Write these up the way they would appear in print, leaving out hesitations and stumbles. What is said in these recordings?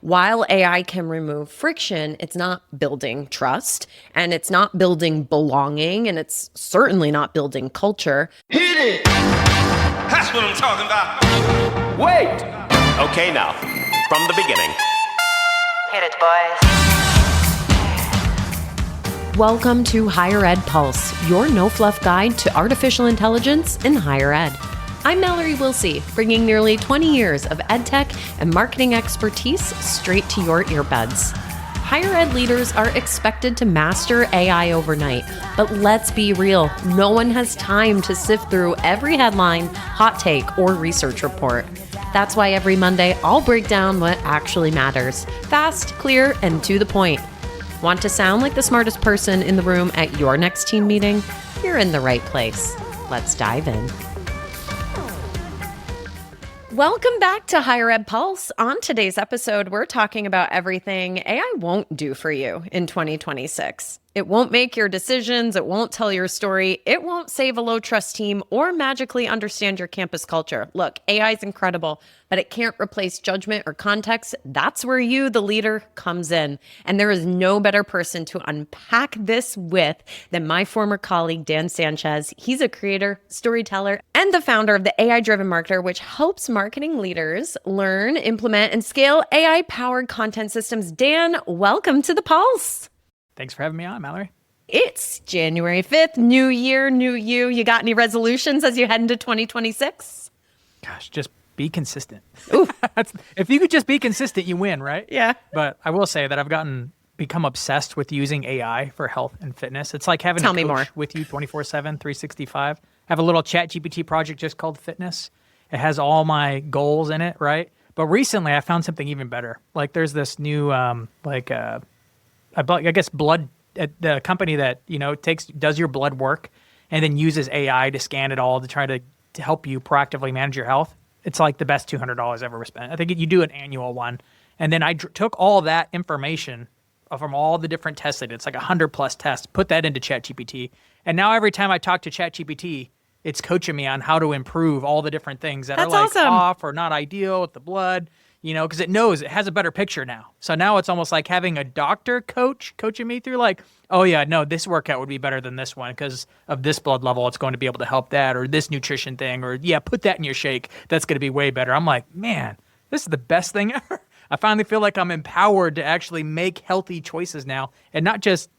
While AI can remove friction, it's not building trust, and it's not building belonging, and it's certainly not building culture. Hit it! That's what I'm talking about. Wait! Okay, now, from the beginning. Hit it, boys. Welcome to Higher Ed Pulse, your no-fluff guide to artificial intelligence in higher ed. I'm Mallory Willsea, bringing nearly 20 years of edtech and marketing expertise straight to your earbuds. Higher ed leaders are expected to master AI overnight, but let's be real, no one has time to sift through every headline, hot take, or research report. That's why every Monday, I'll break down what actually matters, fast, clear, and to the point. Want to sound like the smartest person in the room at your next team meeting? You're in the right place. Let's dive in. Welcome back to Higher Ed Pulse. On today's episode, we're talking about everything AI won't do for you in 2026. It won't make your decisions. It won't tell your story. It won't save a low-trust team or magically understand your campus culture. Look, AI is incredible, but it can't replace judgment or context. That's where you, the leader, comes in. And there is no better person to unpack this with than my former colleague, Dan Sanchez. He's a creator, storyteller, and the founder of the AI-Driven Marketer, which helps marketing leaders learn, implement, and scale AI-powered content systems. Dan, welcome to the Pulse. Thanks for having me on, Mallory. It's January 5th, new year, new you. You got any resolutions as you head into 2026? Gosh, just be consistent. If you could just be consistent, you win, right? Yeah. But I will say that I've become obsessed with using AI for health and fitness. It's like having Tell a me coach more. with you 24/7, 365. I have a little ChatGPT project just called Fitness. It has all my goals in it, right? But recently I found something even better. Like there's this new, I guess blood, the company that, does your blood work and then uses AI to scan it all to try to help you proactively manage your health. It's like the best $200 I've ever spent. I think you do an annual one. And then I took all that information from all the different tests I did. It's like 100 plus tests, put that into ChatGPT. And now every time I talk to ChatGPT, it's coaching me on how to improve all the different things that are like awesome. Off or not ideal with the blood. Because it knows, it has a better picture now. So now it's almost like having a doctor coaching me through like, oh yeah, no, this workout would be better than this one because of this blood level. It's going to be able to help that, or this nutrition thing, or yeah, put that in your shake. That's going to be way better. I'm like, man, this is the best thing ever. I finally feel like I'm empowered to actually make healthy choices now and not just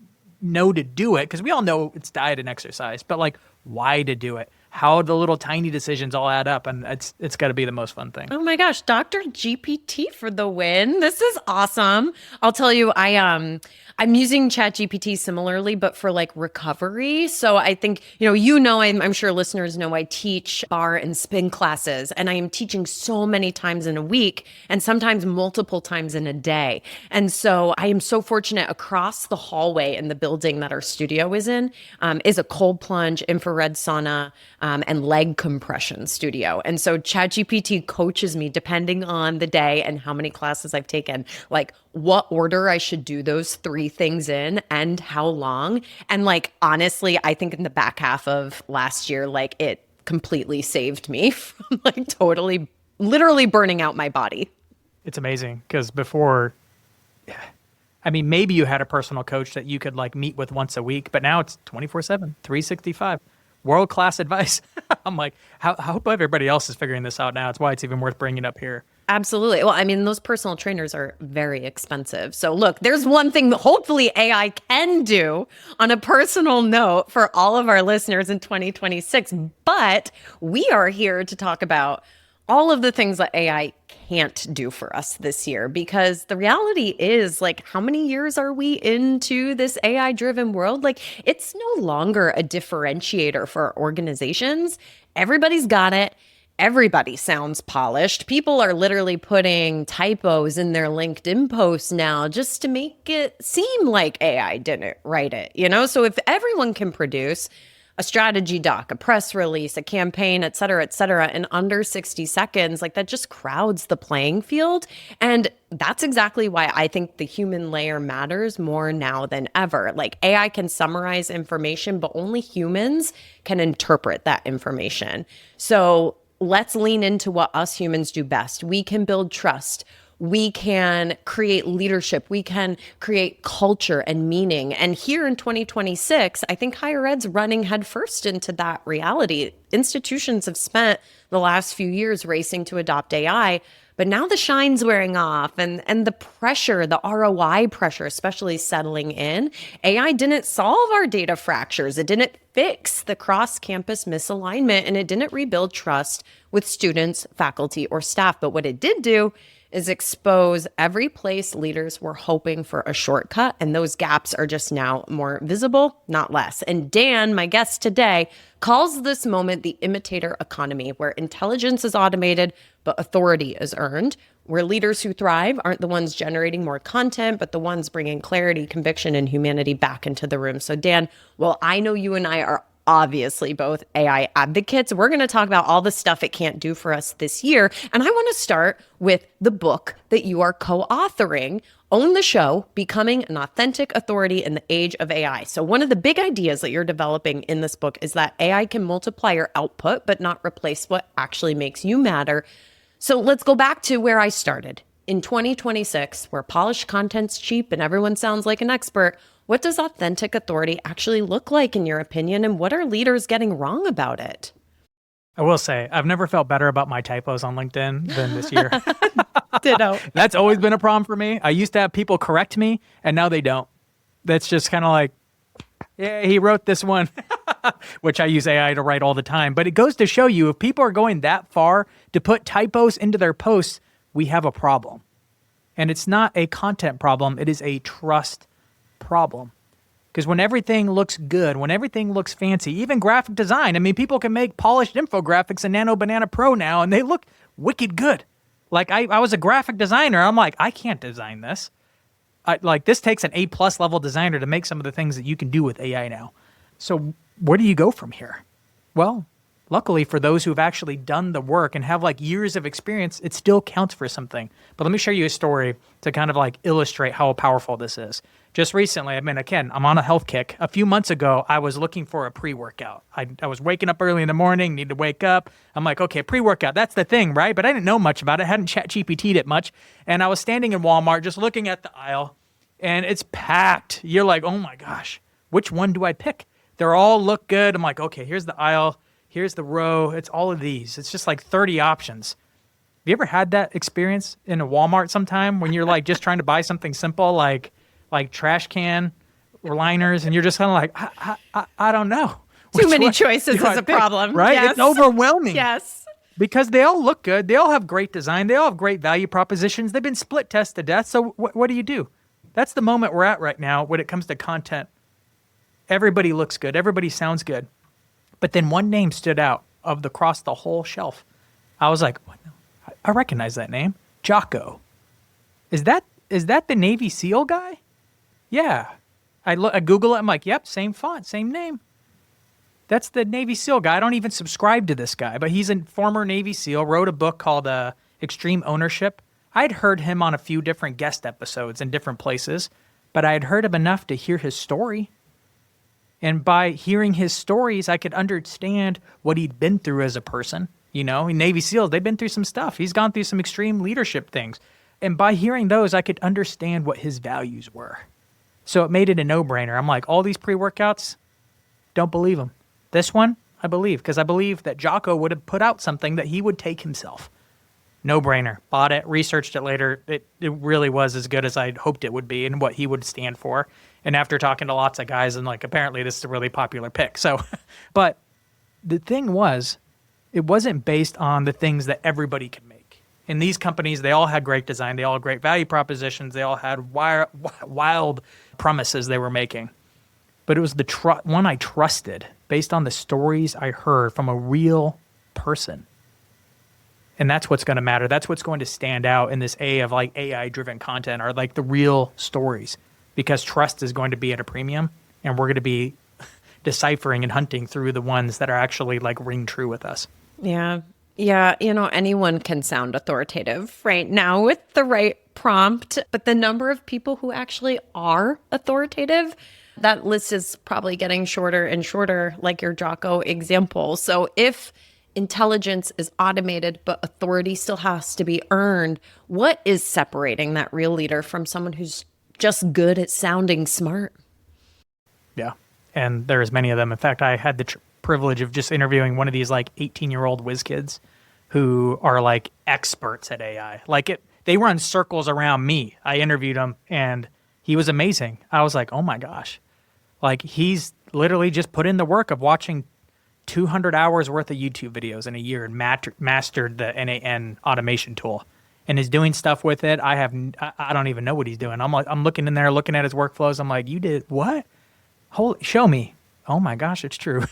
know to do it, because we all know it's diet and exercise, but like why to do it. How the little tiny decisions all add up, and it's got to be the most fun thing. Oh my gosh, Dr. GPT for the win. This is awesome. I'll tell you, I'm using ChatGPT similarly, but for like recovery. So I think, I'm sure listeners know I teach bar and spin classes, and I am teaching so many times in a week and sometimes multiple times in a day. And so I am so fortunate across the hallway in the building that our studio is in is a cold plunge, infrared sauna, and leg compression studio. And so ChatGPT coaches me depending on the day and how many classes I've taken, like what order I should do those three things in and how long. And like, honestly, I think in the back half of last year, like it completely saved me from like totally, literally burning out my body. It's amazing because before, maybe you had a personal coach that you could like meet with once a week, but now it's 24/7, 365. World-class advice. I'm like, I hope everybody else is figuring this out now. It's why it's even worth bringing up here. Absolutely. Well, those personal trainers are very expensive. So look, there's one thing that hopefully AI can do on a personal note for all of our listeners in 2026. But we are here to talk about all of the things that AI can't do for us this year, because the reality is, like, how many years are we into this AI-driven world? Like, it's no longer a differentiator for organizations. Everybody's got it. Everybody sounds polished. People are literally putting typos in their LinkedIn posts now just to make it seem like AI didn't write it, So if everyone can produce a strategy doc, a press release, a campaign, et cetera, in under 60 seconds, like that just crowds the playing field. And that's exactly why I think the human layer matters more now than ever. Like AI can summarize information, but only humans can interpret that information. So let's lean into what us humans do best. We can build trust. We can create leadership. We can create culture and meaning. And here in 2026, I think higher ed's running headfirst into that reality. Institutions have spent the last few years racing to adopt AI, but now the shine's wearing off and the pressure, the ROI pressure, especially settling in. AI didn't solve our data fractures. It didn't fix the cross-campus misalignment, and it didn't rebuild trust with students, faculty, or staff. But what it did do is expose every place leaders were hoping for a shortcut, and those gaps are just now more visible, not less. And Dan, my guest today, calls this moment the imitator economy, where intelligence is automated, but authority is earned, where leaders who thrive aren't the ones generating more content, but the ones bringing clarity, conviction, and humanity back into the room. So Dan, well, I know you and I are obviously both AI advocates. We're going to talk about all the stuff it can't do for us this year. And I want to start with the book that you are co-authoring, Own the Show, Becoming an Authentic Authority in the Age of AI. So one of the big ideas that you're developing in this book is that AI can multiply your output, but not replace what actually makes you matter. So let's go back to where I started. In 2026, where polished content's cheap and everyone sounds like an expert, what does authentic authority actually look like in your opinion, and what are leaders getting wrong about it? I will say, I've never felt better about my typos on LinkedIn than this year. Ditto. That's always been a problem for me. I used to have people correct me, and now they don't. That's just kind of like, yeah, he wrote this one, which I use AI to write all the time. But it goes to show you, if people are going that far to put typos into their posts, we have a problem. And it's not a content problem. It is a trust problem. Because when everything looks good, when everything looks fancy, even graphic design, I mean, people can make polished infographics in Nano Banana Pro now, and they look wicked good. Like, I was a graphic designer. I'm like, I can't design this. This takes an A+ level designer to make some of the things that you can do with AI now. So where do you go from here? Well, luckily for those who have actually done the work and have like years of experience, it still counts for something. But let me share you a story to kind of like illustrate how powerful this is. Just recently, I'm on a health kick. A few months ago, I was looking for a pre-workout. I was waking up early in the morning, need to wake up. I'm like, okay, pre-workout, that's the thing, right? But I didn't know much about it. I hadn't ChatGPT'd it much. And I was standing in Walmart just looking at the aisle, and it's packed. You're like, oh my gosh, which one do I pick? They all look good. I'm like, okay, here's the aisle. Here's the row. It's all of these. It's just like 30 options. Have you ever had that experience in a Walmart sometime when you're like just trying to buy something simple like trash can liners, and you're just kind of like, I don't know. Too many choices is a problem. Right? Yes. It's overwhelming. Yes. Because they all look good. They all have great design. They all have great value propositions. They've been split test to death. So what do? That's the moment we're at right now when it comes to content. Everybody looks good. Everybody sounds good. But then one name stood out across the whole shelf. I was like, what? I recognize that name. Jocko. Is that the Navy SEAL guy? Yeah. I Google it. I'm like, yep, same font, same name. That's the Navy SEAL guy. I don't even subscribe to this guy, but he's a former Navy SEAL, wrote a book called Extreme Ownership. I'd heard him on a few different guest episodes in different places, but I had heard him enough to hear his story. And by hearing his stories, I could understand what he'd been through as a person. You know, in Navy SEALs, they've been through some stuff. He's gone through some extreme leadership things. And by hearing those, I could understand what his values were. So it made it a no-brainer. I'm like, all these pre-workouts, don't believe them. This one, I believe, because I believe that Jocko would have put out something that he would take himself. No-brainer. Bought it, researched it later. It really was as good as I'd hoped it would be and what he would stand for. And after talking to lots of guys, and like, apparently this is a really popular pick. So, but the thing was, it wasn't based on the things that everybody could make. In these companies, they all had great design. They all had great value propositions. They all had wild promises they were making. But it was the one I trusted based on the stories I heard from a real person. And that's what's going to matter. That's what's going to stand out in this of like AI-driven content, are like the real stories, because trust is going to be at a premium, and we're going to be deciphering and hunting through the ones that are actually like ring true with us. Yeah. Yeah. You know, anyone can sound authoritative right now with the right prompt, but the number of people who actually are authoritative, that list is probably getting shorter and shorter, like your Jocko example. So if intelligence is automated, but authority still has to be earned. What is separating that real leader from someone who's just good at sounding smart? Yeah. And there's many of them. In fact, I had the privilege of just interviewing one of these like 18-year-old whiz kids who are like experts at AI. They run circles around me. I interviewed him and he was amazing. I was like, oh my gosh. Like he's literally just put in the work of watching 200 hours worth of YouTube videos in a year and mastered the NAN automation tool and is doing stuff with it. I don't even know what he's doing. I'm looking in there, looking at his workflows. I'm like, you did what? Show me. Oh my gosh, it's true.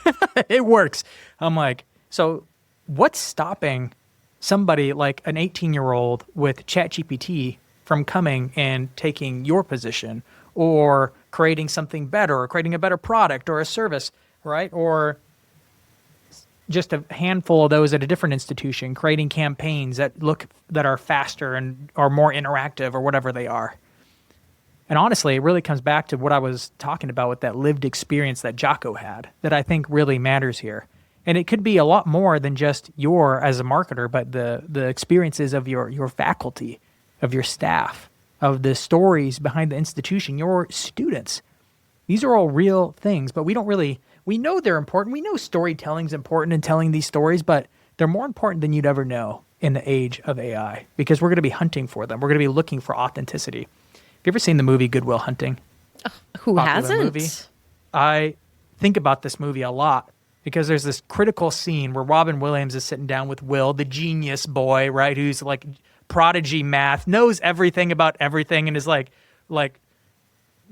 It works. I'm like, so what's stopping somebody like an 18-year-old with ChatGPT from coming and taking your position or creating something better or creating a better product or a service, right? Or just a handful of those at a different institution creating campaigns that are faster and are more interactive or whatever they are. And honestly, it really comes back to what I was talking about with that lived experience that Jocko had that I think really matters here. And it could be a lot more than just as a marketer, but the experiences of your faculty, of your staff, of the stories behind the institution, your students. These are all real things, but we know they're important. We know storytelling is important in telling these stories, but they're more important than you'd ever know in the age of AI because we're going to be hunting for them. We're going to be looking for authenticity. Have you ever seen the movie Good Will Hunting? Who Popular hasn't? Movie. I think about this movie a lot because there's this critical scene where Robin Williams is sitting down with Will, the genius boy, right, who's like prodigy math, knows everything about everything, and is like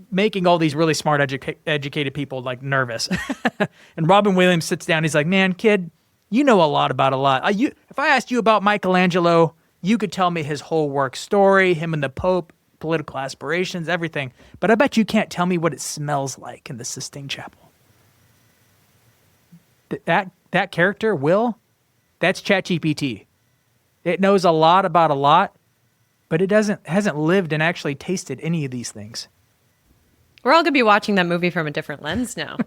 making all these really smart educated people like nervous. And Robin Williams sits down. He's like, man, kid, you know a lot about a lot. If I asked you about Michelangelo, you could tell me his whole work story, him and the Pope, political aspirations, everything. But I bet you can't tell me what it smells like in the Sistine Chapel. That character, Will, that's ChatGPT. It knows a lot about a lot, but it hasn't lived and actually tasted any of these things. We're all going to be watching that movie from a different lens now.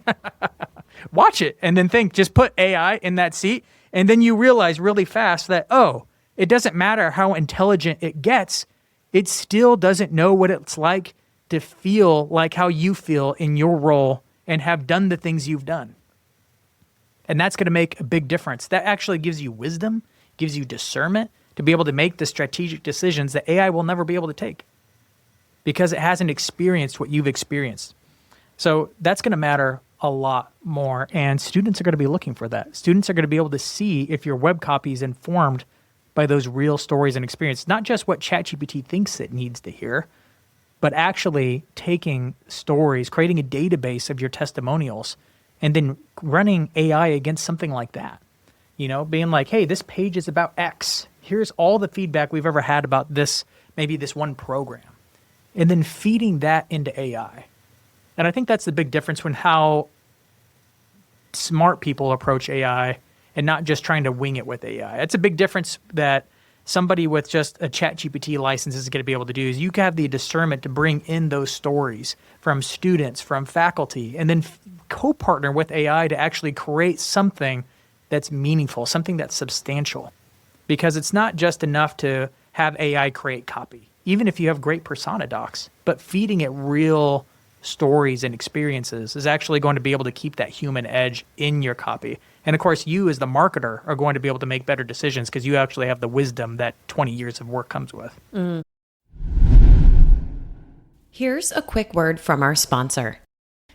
Watch it and then think, just put AI in that seat, and then you realize really fast that, it doesn't matter how intelligent it gets, it still doesn't know what it's like to feel like how you feel in your role and have done the things you've done. And that's going to make a big difference. That actually gives you wisdom, gives you discernment to be able to make the strategic decisions that AI will never be able to take because it hasn't experienced what you've experienced. So that's going to matter a lot more, and students are going to be looking for that. Students are going to be able to see if your web copy is informed by those real stories and experience, not just what ChatGPT thinks it needs to hear, but actually taking stories, creating a database of your testimonials, and then running AI against something like that. Being like, hey, this page is about X. Here's all the feedback we've ever had about this, maybe this one program. And then feeding that into AI. And I think that's the big difference when how smart people approach AI and not just trying to wing it with AI. It's a big difference that somebody with just a ChatGPT license is going to be able to do is you have the discernment to bring in those stories from students, from faculty, and then co-partner with AI to actually create something that's meaningful, something that's substantial. Because it's not just enough to have AI create copy, even if you have great persona docs, but feeding it real stories and experiences is actually going to be able to keep that human edge in your copy. And of course, you as the marketer are going to be able to make better decisions because you actually have the wisdom that 20 years of work comes with. Here's a quick word from our sponsor.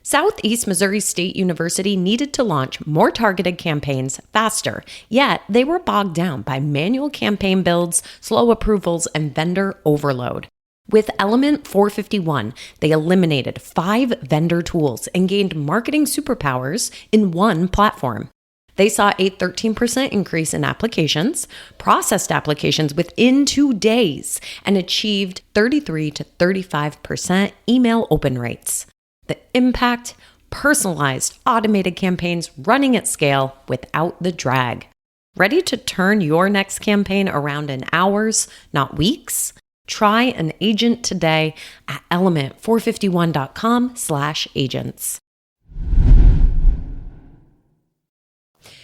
Southeast Missouri State University needed to launch more targeted campaigns faster, yet they were bogged down by manual campaign builds, slow approvals, and vendor overload. With Element 451, they eliminated 5 vendor tools and gained marketing superpowers in one platform. They saw a 13% increase in applications, processed applications within 2 days, and achieved 33 to 35% email open rates. The impact, personalized, automated campaigns running at scale without the drag. Ready to turn your next campaign around in hours, not weeks? Try an agent today at element451.com/agents.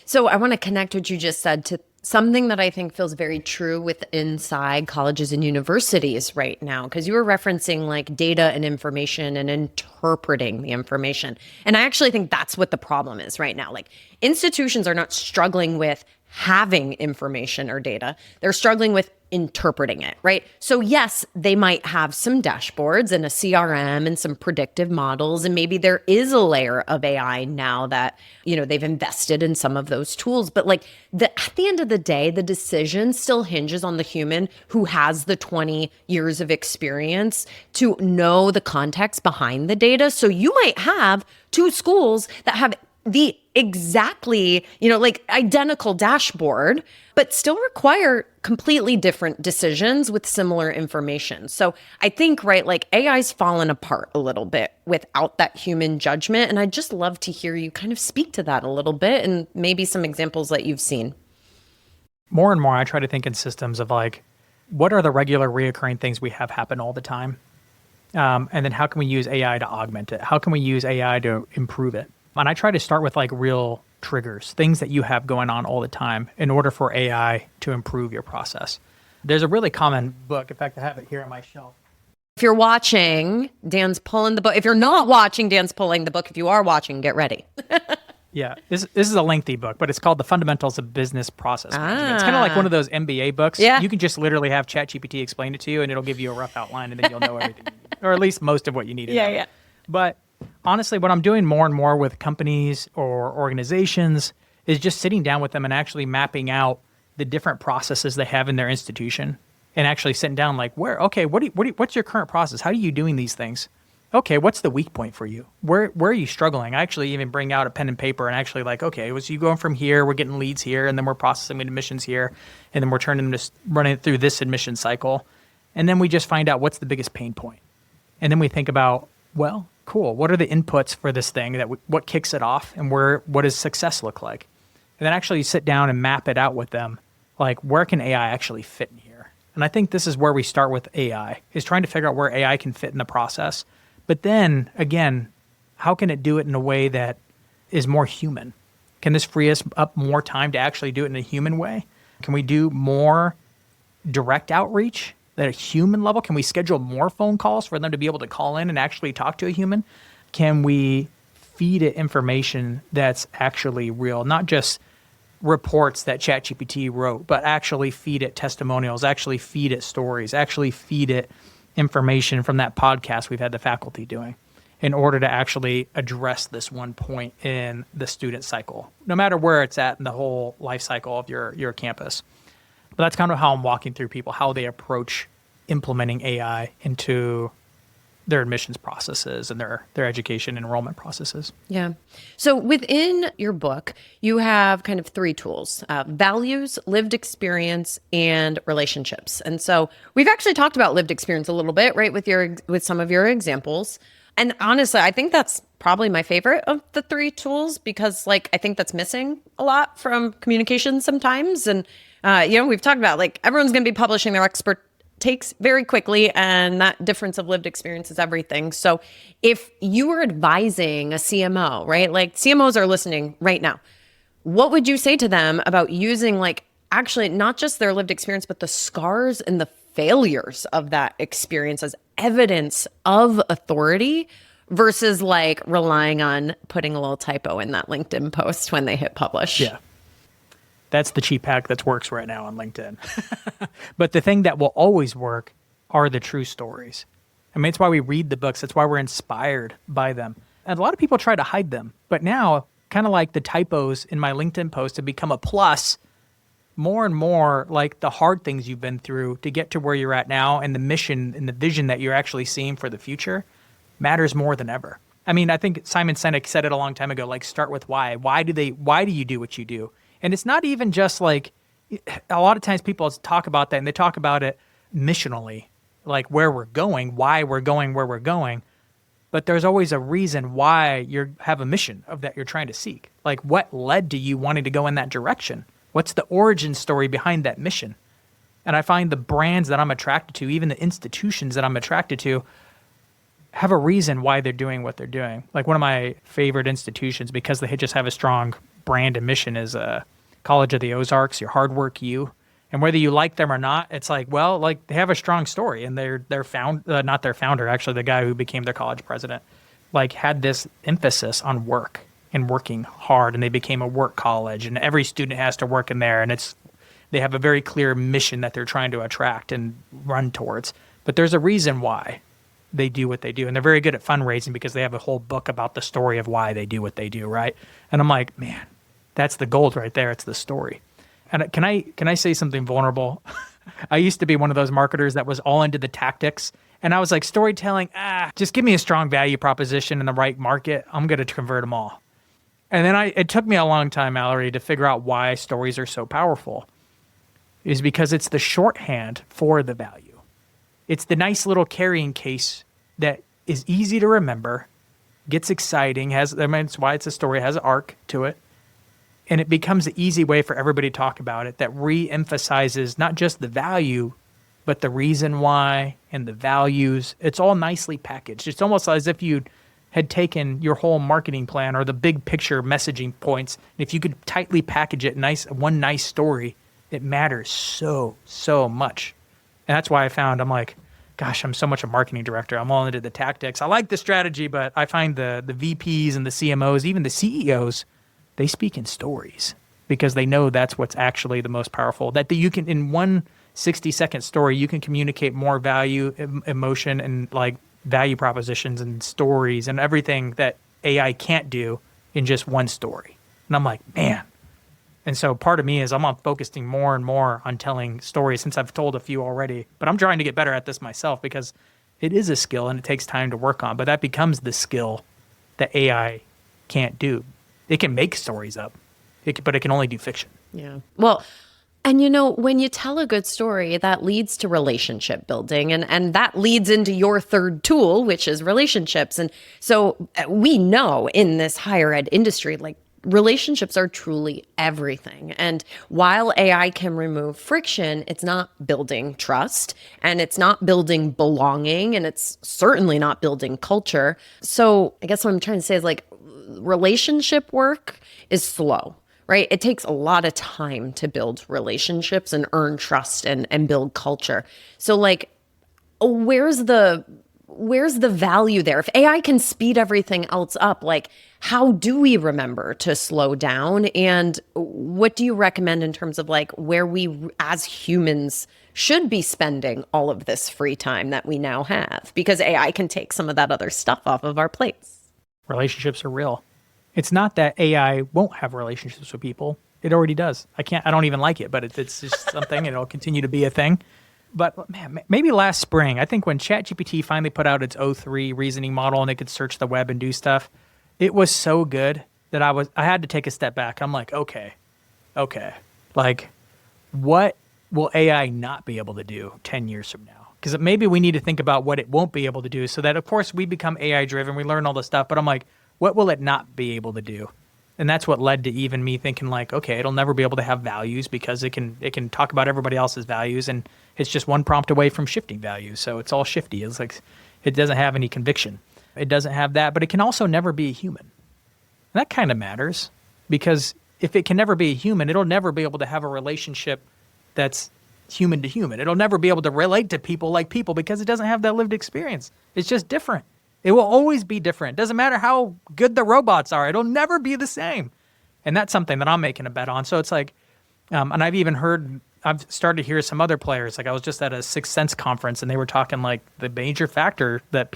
So I want to connect what you just said to something that I think feels very true with inside colleges and universities right now, because you were referencing like data and information and interpreting the information. And I actually think that's what the problem is right now. Like institutions are not struggling with having information or data. They're struggling with interpreting it, right? So yes, they might have some dashboards and a CRM and some predictive models. And maybe there is a layer of AI now that, they've invested in some of those tools. But like at the end of the day, the decision still hinges on the human who has the 20 years of experience to know the context behind the data. So you might have two schools that have the exactly, like identical dashboard, but still require completely different decisions with similar information. So I think, right, like AI's fallen apart a little bit without that human judgment. And I'd just love to hear you kind of speak to that a little bit and maybe some examples that you've seen. More and more, I try to think in systems of like, what are the regular reoccurring things we have happen all the time? And then how can we use AI to augment it? How can we use AI to improve it? And I try to start with like real triggers, things that you have going on all the time in order for AI to improve your process. There's a really common book. In fact, I have it here on my shelf. If you're watching, Dan's pulling the book. If you're not watching, Dan's pulling the book. If you are watching, get ready. Yeah, this is a lengthy book, but it's called The Fundamentals of Business Process Management. It's kind of like one of those MBA books. Yeah. You can just literally have ChatGPT explain it to you, and it'll give you a rough outline, and then you'll know everything, or at least most of what you need to know. Yeah. But honestly, what I'm doing more and more with companies or organizations is just sitting down with them and actually mapping out the different processes they have in their institution, and actually sitting down like, what's your current process? How are you doing these things? Okay, what's the weak point for you? Where are you struggling? I actually even bring out a pen and paper and actually like, okay, so you going from here, we're getting leads here, and then we're processing admissions here, and then we're running it through this admission cycle. And then we just find out what's the biggest pain point. And then we think about, well, cool, what are the inputs for this thing, what kicks it off, and what does success look like? And then actually sit down and map it out with them, like where can AI actually fit in here? And I think this is where we start with AI, is trying to figure out where AI can fit in the process. But then, again, how can it do it in a way that is more human? Can this free us up more time to actually do it in a human way? Can we do more direct outreach at a human level? Can we schedule more phone calls for them to be able to call in and actually talk to a human? Can we feed it information that's actually real, not just reports that ChatGPT wrote, but actually feed it testimonials, actually feed it stories, actually feed it information from that podcast we've had the faculty doing in order to actually address this one point in the student cycle, no matter where it's at in the whole life cycle of your campus. But that's kind of how I'm walking through people, how they approach implementing AI into their admissions processes and their education enrollment processes. Yeah. So within your book, you have kind of three tools: values, lived experience, and relationships. And so we've actually talked about lived experience a little bit, right, with some of your examples. And honestly, I think that's probably my favorite of the three tools, because like I think that's missing a lot from communication sometimes. And we've talked about like everyone's going to be publishing their expert takes very quickly, and that difference of lived experience is everything. So if you were advising a CMO, right, like CMOs are listening right now, what would you say to them about using like actually not just their lived experience, but the scars and the failures of that experience as evidence of authority versus like relying on putting a little typo in that LinkedIn post when they hit publish? Yeah. That's the cheap hack that works right now on LinkedIn. But the thing that will always work are the true stories. I mean, it's why we read the books. That's why we're inspired by them. And a lot of people try to hide them. But now, kind of like the typos in my LinkedIn post have become a plus, more and more like the hard things you've been through to get to where you're at now, and the mission and the vision that you're actually seeing for the future matters more than ever. I mean, I think Simon Sinek said it a long time ago, like start with why. Why do you do what you do? And it's not even just like, a lot of times people talk about that and they talk about it missionally, like where we're going, why we're going where we're going. But there's always a reason why you have a mission of that you're trying to seek. Like what led to you wanting to go in that direction? What's the origin story behind that mission? And I find the brands that I'm attracted to, even the institutions that I'm attracted to, have a reason why they're doing what they're doing. Like one of my favorite institutions, because they just have a strong brand and mission is College of the Ozarks, your hard work you. And whether you like them or not, it's like, well, like they have a strong story, and not their founder, actually, the guy who became their college president, like had this emphasis on work and working hard, and they became a work college, and every student has to work in there, and they have a very clear mission that they're trying to attract and run towards. But there's a reason why they do what they do, and they're very good at fundraising because they have a whole book about the story of why they do what they do, right? And I'm like, man, that's the gold right there. It's the story. And can I say something vulnerable? I used to be one of those marketers that was all into the tactics. And I was like, storytelling, just give me a strong value proposition in the right market. I'm going to convert them all. And then it took me a long time, Mallory, to figure out why stories are so powerful. Is because it's the shorthand for the value. It's the nice little carrying case that is easy to remember, gets exciting, it's why it's a story, has an arc to it. And it becomes an easy way for everybody to talk about it that re-emphasizes not just the value, but the reason why and the values. It's all nicely packaged. It's almost as if you had taken your whole marketing plan or the big picture messaging points. And if you could tightly package it, one nice story, it matters so, so much. And that's why I'm like, gosh, I'm so much a marketing director. I'm all into the tactics. I like the strategy, but I find the VPs and the CMOs, even the CEOs, they speak in stories because they know that's what's actually the most powerful. That you can, in one 60-second story, you can communicate more value, emotion, and like value propositions and stories and everything that AI can't do in just one story. And I'm like, man. And so part of me is I'm focusing more and more on telling stories since I've told a few already. But I'm trying to get better at this myself because it is a skill and it takes time to work on. But that becomes the skill that AI can't do. It can make stories up, but it can only do fiction. Yeah. Well, and when you tell a good story, that leads to relationship building, and that leads into your third tool, which is relationships. And so we know in this higher ed industry, like relationships are truly everything. And while AI can remove friction, it's not building trust, and it's not building belonging, and it's certainly not building culture. So I guess what I'm trying to say is like relationship work is slow, right? It takes a lot of time to build relationships and earn trust and build culture. So like, where's the value there? If AI can speed everything else up, like how do we remember to slow down? And what do you recommend in terms of like where we as humans should be spending all of this free time that we now have? Because AI can take some of that other stuff off of our plates. Relationships are real. It's not that AI won't have relationships with people. It already does. I don't even like it, but it's just something, and it'll continue to be a thing. But man, maybe last spring, I think when ChatGPT finally put out its O3 reasoning model and it could search the web and do stuff, it was so good that I had to take a step back. I'm like, okay, like what will AI not be able to do 10 years from now? Because maybe we need to think about what it won't be able to do so that, of course, we become AI driven, we learn all this stuff, but I'm like, what will it not be able to do? And that's what led to even me thinking like, okay, it'll never be able to have values because it can talk about everybody else's values, and it's just one prompt away from shifting values. So it's all shifty. It's like it doesn't have any conviction. It doesn't have that, but it can also never be a human. And that kind of matters because if it can never be a human, it'll never be able to have a relationship that's human to human. It'll never be able to relate to people like people because it doesn't have that lived experience. It's just different. It will always be different. Doesn't matter how good the robots are. It'll never be the same. And that's something that I'm making a bet on. So it's like, and I've started to hear some other players. Like I was just at a Sixth Sense conference and they were talking like the major factor that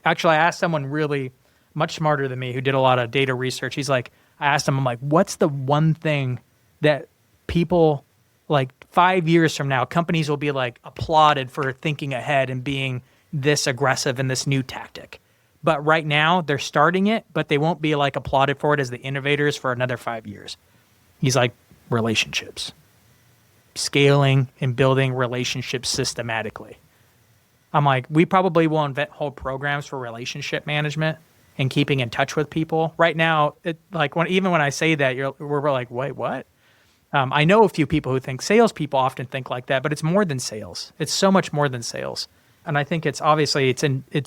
I asked someone really much smarter than me who did a lot of data research. I asked him, I'm like, what's the one thing that people like 5 years from now, companies will be like applauded for thinking ahead and being this aggressive in this new tactic. But right now they're starting it, but they won't be like applauded for it as the innovators for another 5 years. He's like, relationships, scaling and building relationships systematically. I'm like, we probably will invent whole programs for relationship management and keeping in touch with people. Right now, even when I say that, we're like, wait, what? I know a few people who think salespeople often think like that, but it's more than sales. It's so much more than sales. And I think it's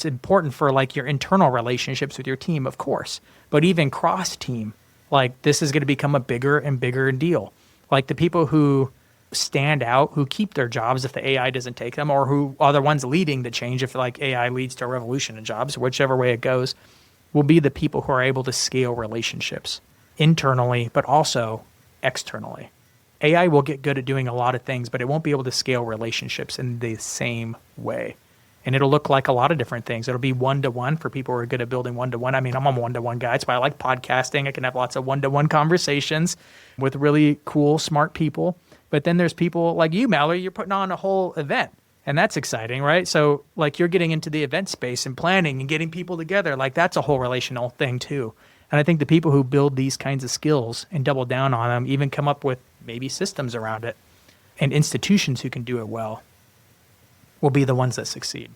important for like your internal relationships with your team, of course, but even cross team, Like, this is going to become a bigger and bigger deal. Like, the people who stand out, who keep their jobs if the AI doesn't take them, or who are the ones leading the change if like AI leads to a revolution in jobs, whichever way it goes, will be the people who are able to scale relationships internally, but also externally. AI will get good at doing a lot of things, but it won't be able to scale relationships in the same way. And it'll look like a lot of different things. It'll be one-to-one for people who are good at building one-to-one. I mean, I'm a one-to-one guy. That's why I like podcasting. I can have lots of one-to-one conversations with really cool, smart people. But then there's people like you, Mallory, you're putting on a whole event. And that's exciting, right? So like you're getting into the event space and planning and getting people together. Like that's a whole relational thing too. And I think the people who build these kinds of skills and double down on them, even come up with maybe systems around it, and institutions who can do it well, will be the ones that succeed.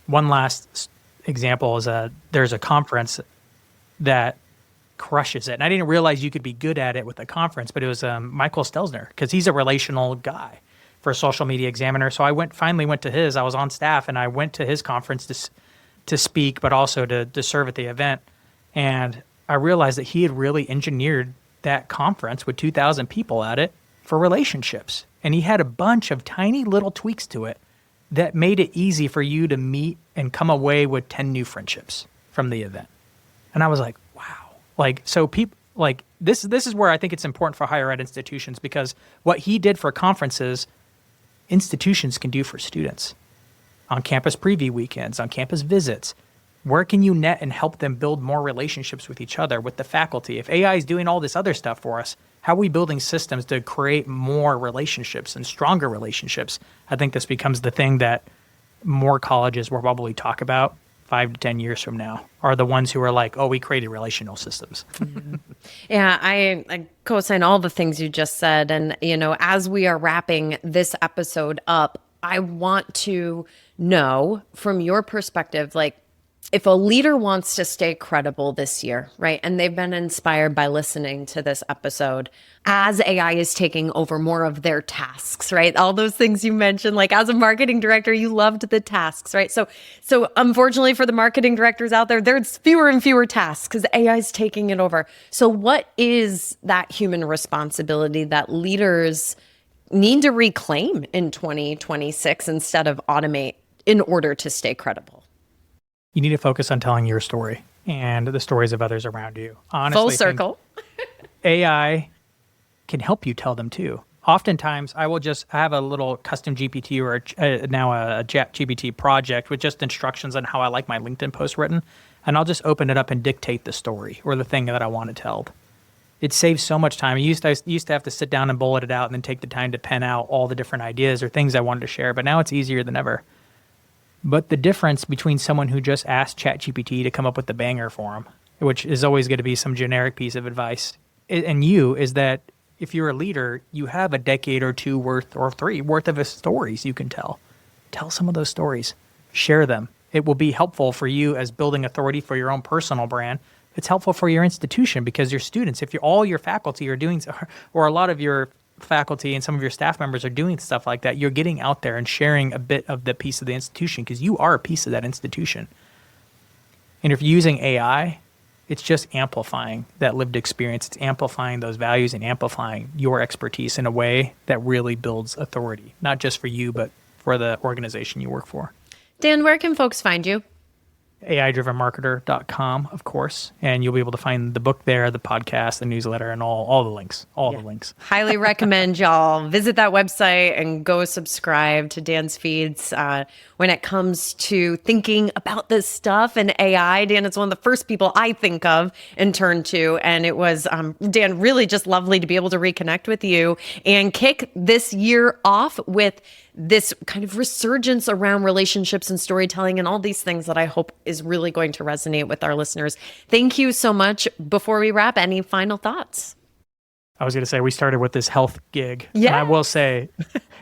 One last example is there's a conference that crushes it. And I didn't realize you could be good at it with a conference, but it was Michael Stelzner, because he's a relational guy for Social Media Examiner. So I finally went to his. I was on staff, and I went to his conference to speak, but also to serve at the event. And I realized that he had really engineered that conference with 2,000 people at it for relationships. And he had a bunch of tiny little tweaks to it that made it easy for you to meet and come away with 10 new friendships from the event. And I was like, wow. Like, so people, like, this is where I think it's important for higher ed institutions, because what he did for conferences, institutions can do for students. On campus preview weekends, on campus visits. Where can you net and help them build more relationships with each other, with the faculty? If AI is doing all this other stuff for us, how are we building systems to create more relationships and stronger relationships? I think this becomes the thing that more colleges will probably talk about 5 to 10 years from now, are the ones who are like, oh, we created relational systems. Yeah, I co-sign all the things you just said. And, you know, as we are wrapping this episode up, I want to know from your perspective, like, if a leader wants to stay credible this year, right, and they've been inspired by listening to this episode, as AI is taking over more of their tasks, right? All those things you mentioned, like as a marketing director, you loved the tasks, right? So unfortunately for the marketing directors out there, there's fewer and fewer tasks because AI is taking it over. So what is that human responsibility that leaders need to reclaim in 2026 instead of automate in order to stay credible? You need to focus on telling your story and the stories of others around you. Honestly, Full circle. AI can help you tell them too. Oftentimes, I have a little custom GPT or now a chat GPT project with just instructions on how I like my LinkedIn post written, and I'll just open it up and dictate the story or the thing that I want to tell. It saves so much time. I used to have to sit down and bullet it out and then take the time to pen out all the different ideas or things I wanted to share, but now it's easier than ever. But the difference between someone who just asked ChatGPT to come up with the banger for him, which is always going to be some generic piece of advice, and you, is that if you're a leader, you have a decade or two worth or 3 worth of stories you can tell. Tell some of those stories. Share them. It will be helpful for you as building authority for your own personal brand. It's helpful for your institution because your students, if all your faculty are doing, or a lot of your faculty and some of your staff members are doing stuff like that, you're getting out there and sharing a bit of the piece of the institution because you are a piece of that institution. And if you're using AI, it's just amplifying that lived experience. It's amplifying those values and amplifying your expertise in a way that really builds authority, not just for you, but for the organization you work for. Dan, where can folks find you? AI-drivenmarketer.com, of course, and you'll be able to find the book there, the podcast, the newsletter, and all the links, the links. Highly recommend y'all visit that website and go subscribe to Dan's feeds. When it comes to thinking about this stuff and AI, Dan is one of the first people I think of and turn to. And it was, Dan, really just lovely to be able to reconnect with you and kick this year off with this kind of resurgence around relationships and storytelling and all these things that I hope is really going to resonate with our listeners. Thank you so much. Before we wrap, any final thoughts? I was going to say, we started with this health gig. Yeah. And I will say,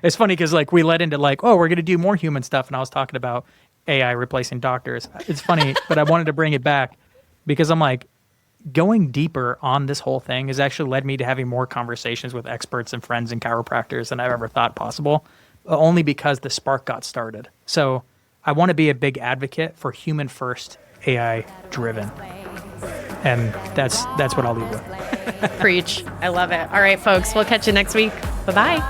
it's funny because like we led into like, oh, we're going to do more human stuff. And I was talking about AI replacing doctors. It's funny, but I wanted to bring it back because I'm like, going deeper on this whole thing has actually led me to having more conversations with experts and friends and chiropractors than I've ever thought possible, only because the spark got started. So I want to be a big advocate for human first, AI driven. And that's what I'll leave with. Preach. I love it. All right, folks, we'll catch you next week. Bye-bye.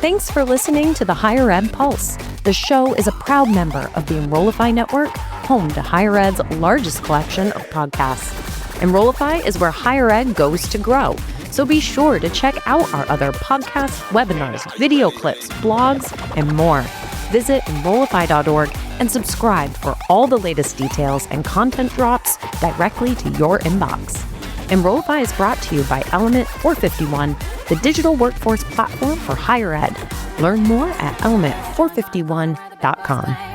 Thanks for listening to the Higher Ed Pulse. The show is a proud member of the Enrollify Network, home to Higher Ed's largest collection of podcasts. Enrollify is where higher ed goes to grow. So be sure to check out our other podcasts, webinars, video clips, blogs, and more. Visit enrollify.org and subscribe for all the latest details and content drops directly to your inbox. Enrollify is brought to you by Element 451, the digital workforce platform for higher ed. Learn more at element451.com.